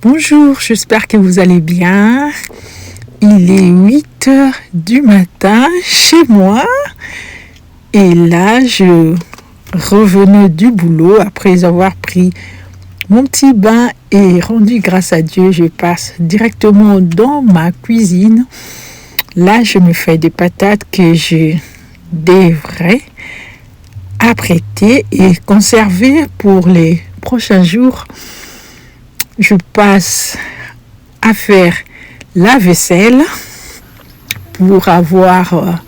Bonjour, j'espère que vous allez bien. Il est 8 heures du matin chez moi. Et là, je revenais du boulot après avoir pris mon petit bain et rendu grâce à Dieu. Je passe directement dans ma cuisine. Là, je me fais des patates que je devrais apprêter et conserver pour les prochains jours. Je passe à faire la vaisselle pour avoir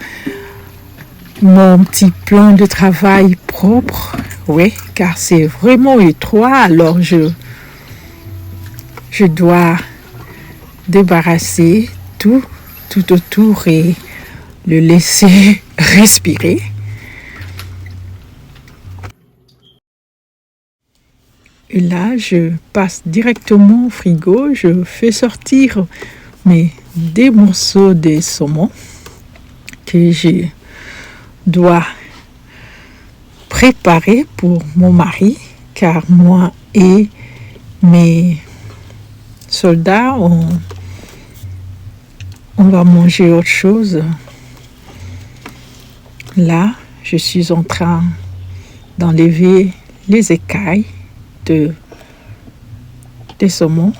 mon petit plan de travail propre. Oui, car c'est vraiment étroit. Alors, je dois débarrasser tout autour et le laisser respirer. Et là, je passe directement au frigo. Je fais sortir des morceaux de saumon que je dois préparer pour mon mari, car moi et mes soldats, on va manger autre chose. Là, je suis en train d'enlever les écailles des saumons.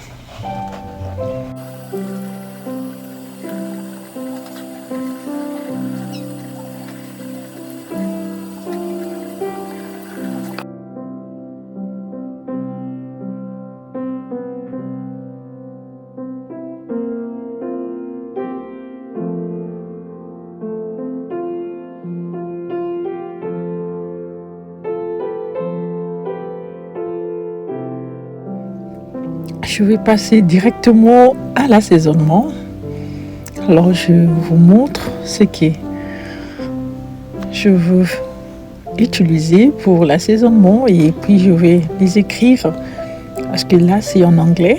Je vais passer directement à l'assaisonnement. Alors, je vous montre ce que je veux utiliser pour l'assaisonnement et puis je vais les écrire parce que là, c'est en anglais.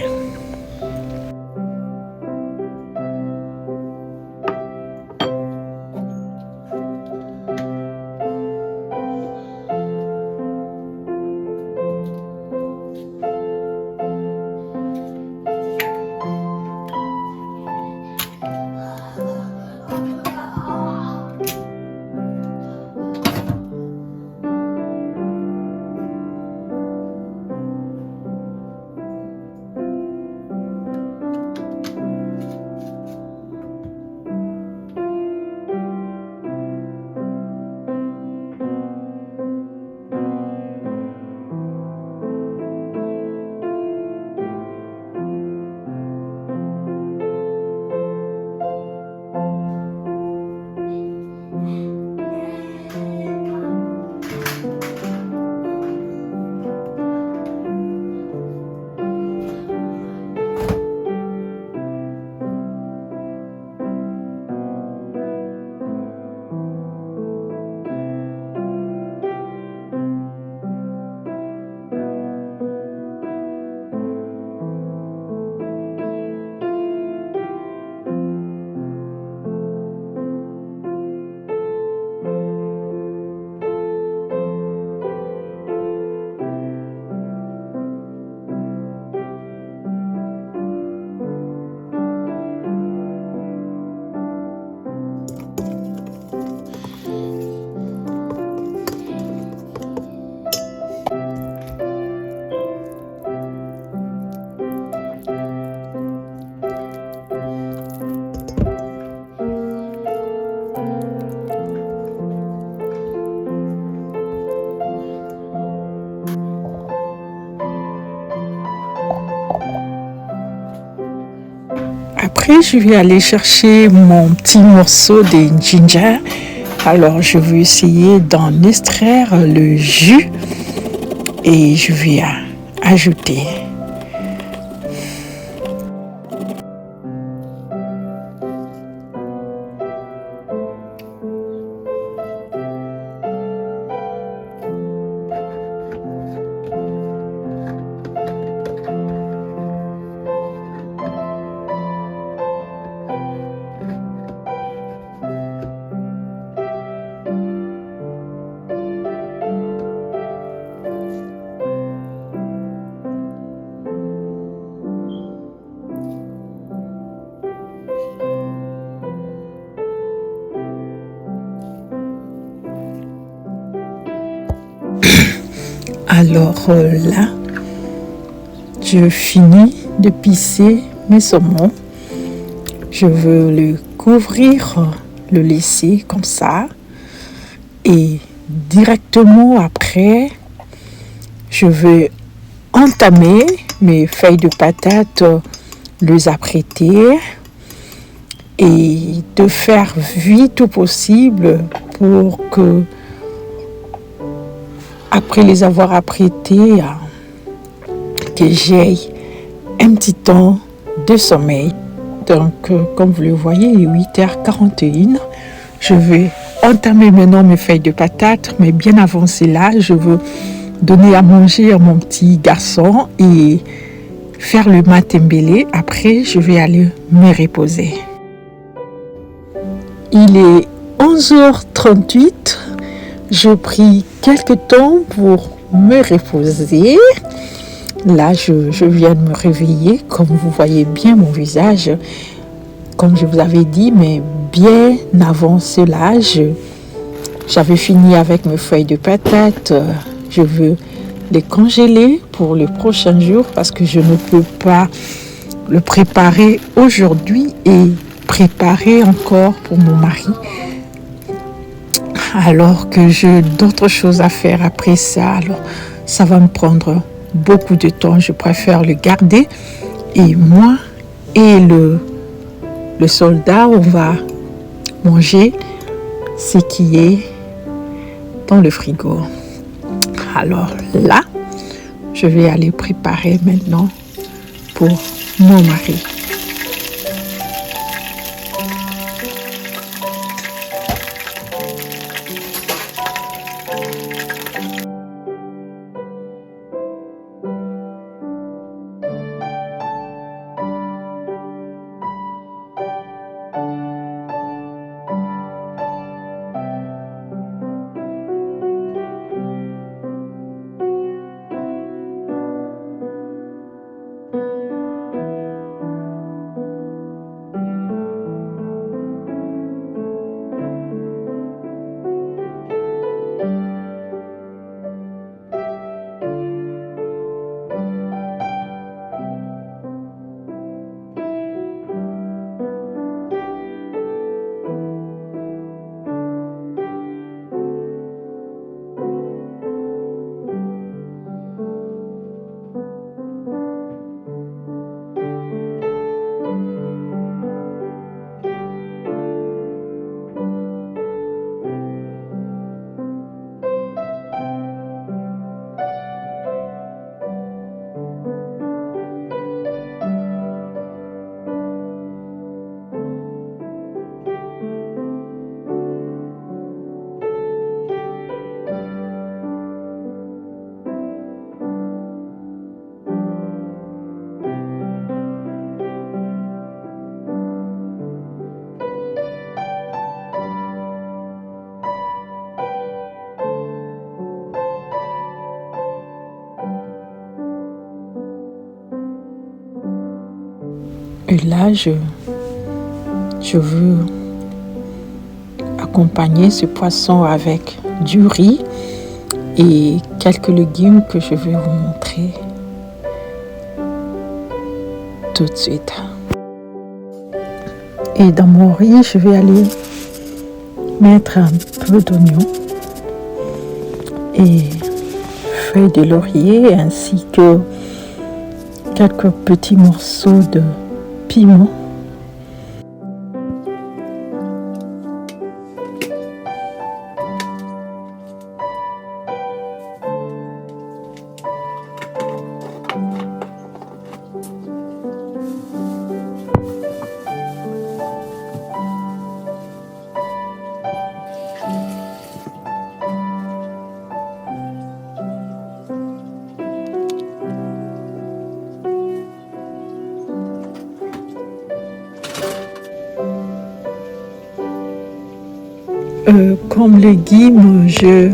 Après, je vais aller chercher mon petit morceau de ginger. Alors, je vais essayer d'en extraire le jus et je vais ajouter. Alors là, je finis de pisser mes saumons. Je veux le couvrir, le laisser comme ça. Et directement après, je vais entamer mes feuilles de patates, les apprêter et de faire vite au possible pour que, après les avoir apprêtées, que j'aie un petit temps de sommeil. Donc, comme vous le voyez, il est 8h41. Je vais entamer maintenant mes feuilles de patates, mais bien avant cela, je veux donner à manger à mon petit garçon et faire le matembele. Après, je vais aller me reposer. Il est 11h38. Je pris quelques temps pour me reposer. Là, je viens de me réveiller. Comme vous voyez bien mon visage, comme je vous avais dit, mais bien avant cela, j'avais fini avec mes feuilles de patates. Je veux les congeler pour les prochains jours parce que je ne peux pas le préparer aujourd'hui et préparer encore pour mon mari. Alors que j'ai d'autres choses à faire après ça, alors ça va me prendre beaucoup de temps. Je préfère le garder et moi et le soldat, on va manger ce qui est dans le frigo. Alors là, je vais aller préparer maintenant pour mon mari. Et là, je veux accompagner ce poisson avec du riz et quelques légumes que je vais vous montrer tout de suite. Et dans mon riz, je vais aller mettre un peu d'oignon et feuilles de laurier ainsi que quelques petits morceaux de piment. Comme légumes, j'ai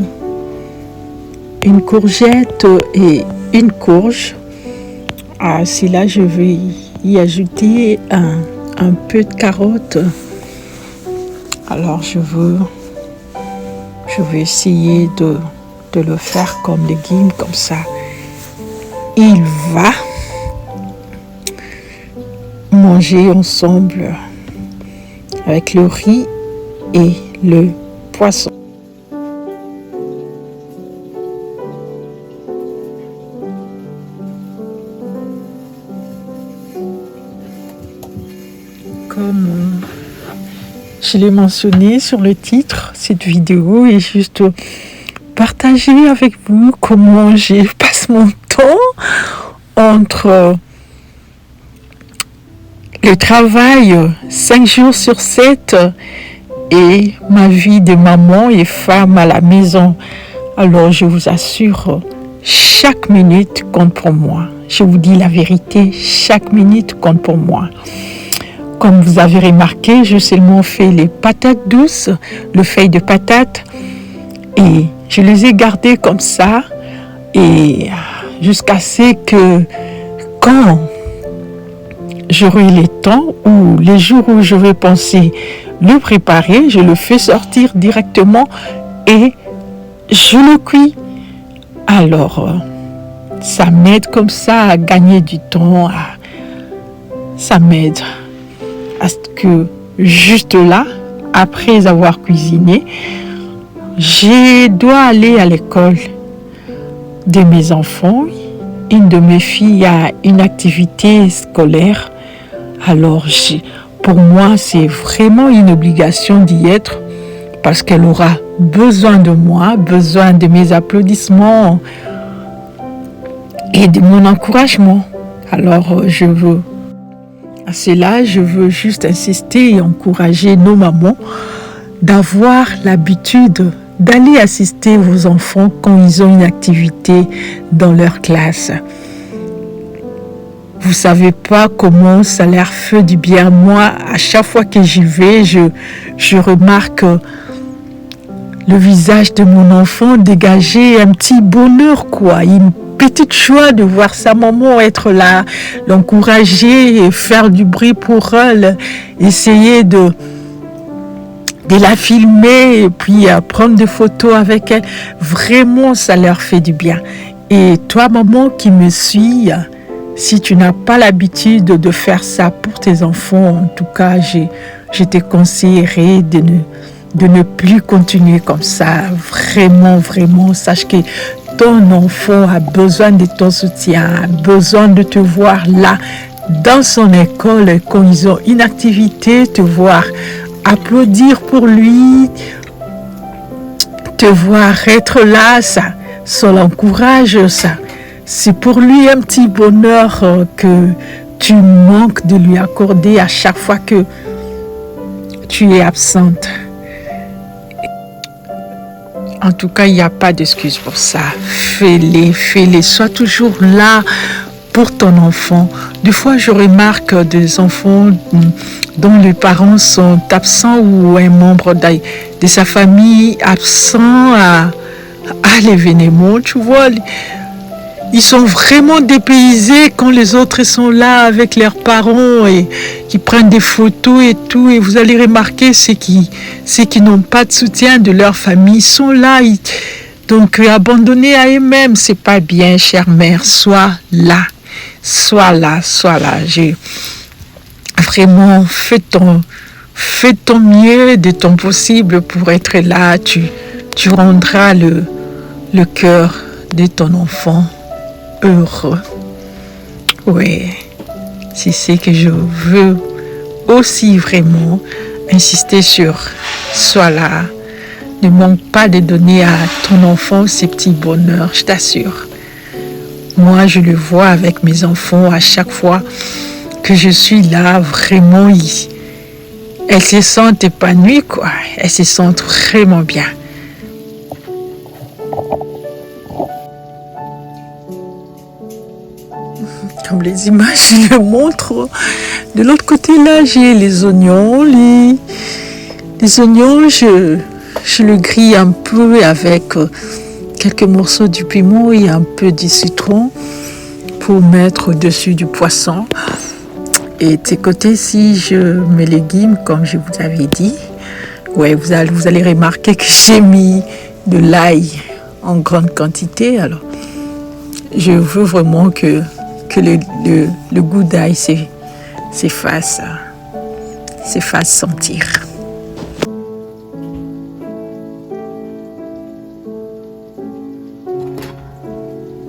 une courgette et une courge. À cela, je vais y ajouter un peu de carotte. Alors, je vais essayer de de le faire comme légume, comme ça. Il va manger ensemble avec le riz et le poisson. Comme je l'ai mentionné sur le titre, cette vidéo est juste partager avec vous comment je passe mon temps entre le travail 5 jours sur 7 et ma vie de maman et femme à la maison. Alors je vous assure, chaque minute compte pour moi. Je vous dis la vérité, chaque minute compte pour moi. Comme vous avez remarqué, je seulement fait les patates douces, le feuille de patate, et je les ai gardées comme ça, et jusqu'à ce que quand j'aurai le temps ou les jours où je vais penser le préparer, je le fais sortir directement et je le cuis. Alors, ça m'aide comme ça à gagner du temps, ça m'aide à ce que juste là, après avoir cuisiné, je dois aller à l'école de mes enfants. Une de mes filles a une activité scolaire. Alors, pour moi, c'est vraiment une obligation d'y être parce qu'elle aura besoin de moi, besoin de mes applaudissements et de mon encouragement. Alors, à cela, je veux juste insister et encourager nos mamans d'avoir l'habitude d'aller assister vos enfants quand ils ont une activité dans leur classe. Vous savez pas comment ça leur fait du bien. Moi, à chaque fois que j'y vais, je remarque le visage de mon enfant dégager un petit bonheur, quoi. Une petite joie de voir sa maman être là, l'encourager et faire du bruit pour elle, essayer de la filmer et puis prendre des photos avec elle. Vraiment, ça leur fait du bien. Et toi, maman qui me suis, si tu n'as pas l'habitude de faire ça pour tes enfants, en tout cas, je te conseillerais de ne plus continuer comme ça. Vraiment, vraiment, sache que ton enfant a besoin de ton soutien, a besoin de te voir là, dans son école, quand ils ont une activité, te voir applaudir pour lui, te voir être là, ça l'encourage, ça. C'est pour lui un petit bonheur que tu manques de lui accorder à chaque fois que tu es absente. En tout cas, il n'y a pas d'excuse pour ça. Fais-les. Sois toujours là pour ton enfant. Des fois, je remarque des enfants dont les parents sont absents ou un membre de sa famille absent à l'événement. Tu vois, ils sont vraiment dépaysés quand les autres sont là avec leurs parents et qui prennent des photos et tout. Et vous allez remarquer ceux qui n'ont pas de soutien de leur famille sont là. Donc, abandonnés à eux-mêmes, c'est pas bien, chère mère. Sois là. J'ai vraiment fais ton mieux de ton possible pour être là. Tu rendras le cœur de ton enfant heureux. Oui, c'est ce que je veux aussi vraiment insister sur. Sois là. Ne manque pas de donner à ton enfant ces petits bonheurs, je t'assure. Moi, je le vois avec mes enfants à chaque fois que je suis là, vraiment, elles se sentent épanouies, quoi. Elles se sentent vraiment bien. Comme les images le montrent, de l'autre côté, là, j'ai les oignons. Les oignons, je le grille un peu avec quelques morceaux du piment et un peu de citron pour mettre au-dessus du poisson. Et de ce côté-ci, je mets les légumes, comme je vous avais dit. Ouais, vous allez remarquer que j'ai mis de l'ail en grande quantité. Alors, je veux vraiment que le goût d'ail s'efface sentir.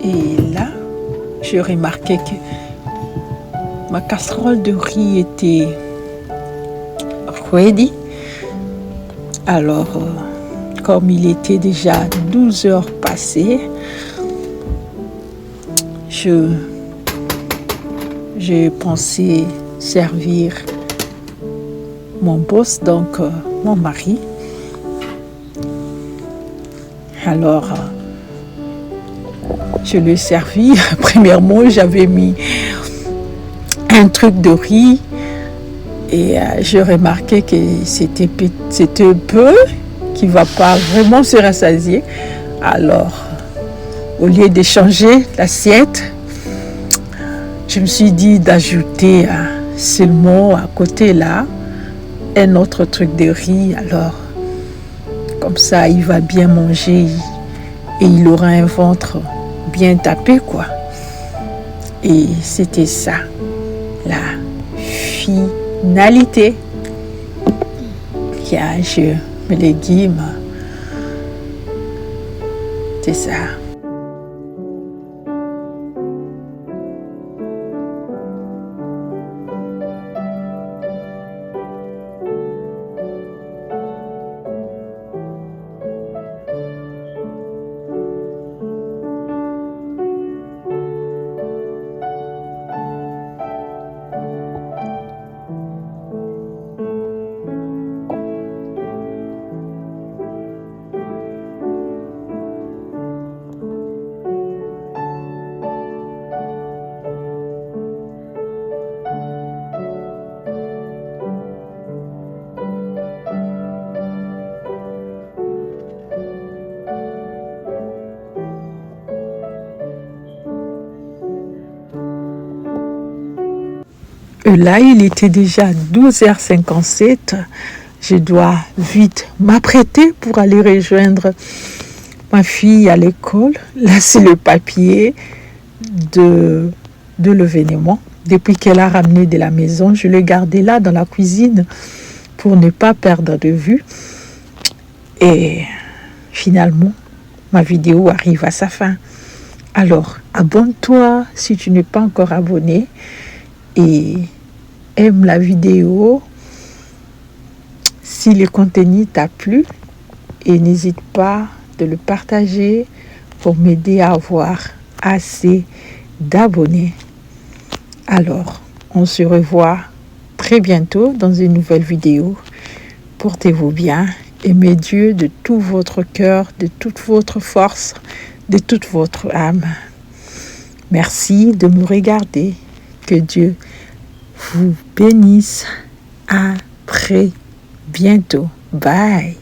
Et là, j'ai remarqué que ma casserole de riz était ready. Alors, comme il était déjà 12 heures passées, j'ai pensé servir mon boss, donc mon mari. Alors, je lui ai servi. Premièrement, j'avais mis un truc de riz et j'ai remarqué que c'était peu, qui ne va pas vraiment se rassasier. Alors, au lieu de changer l'assiette, je me suis dit d'ajouter seulement à côté là un autre truc de riz. Alors, comme ça, il va bien manger et il aura un ventre bien tapé, quoi. Et c'était ça, la finalité. Mes légumes, c'est ça. Là, il était déjà 12h57. Je dois vite m'apprêter pour aller rejoindre ma fille à l'école. Là, c'est le papier de l'événement. Depuis qu'elle a ramené de la maison, je l'ai gardé là dans la cuisine pour ne pas perdre de vue. Et finalement, ma vidéo arrive à sa fin. Alors, abonne-toi si tu n'es pas encore abonné et aime la vidéo si le contenu t'a plu et n'hésite pas de le partager pour m'aider à avoir assez d'abonnés. Alors, on se revoit très bientôt dans une nouvelle vidéo. Portez-vous bien, aimez Dieu de tout votre cœur, de toute votre force, de toute votre âme. Merci de me regarder. Que Dieu vous bénisse. À très bientôt. Bye.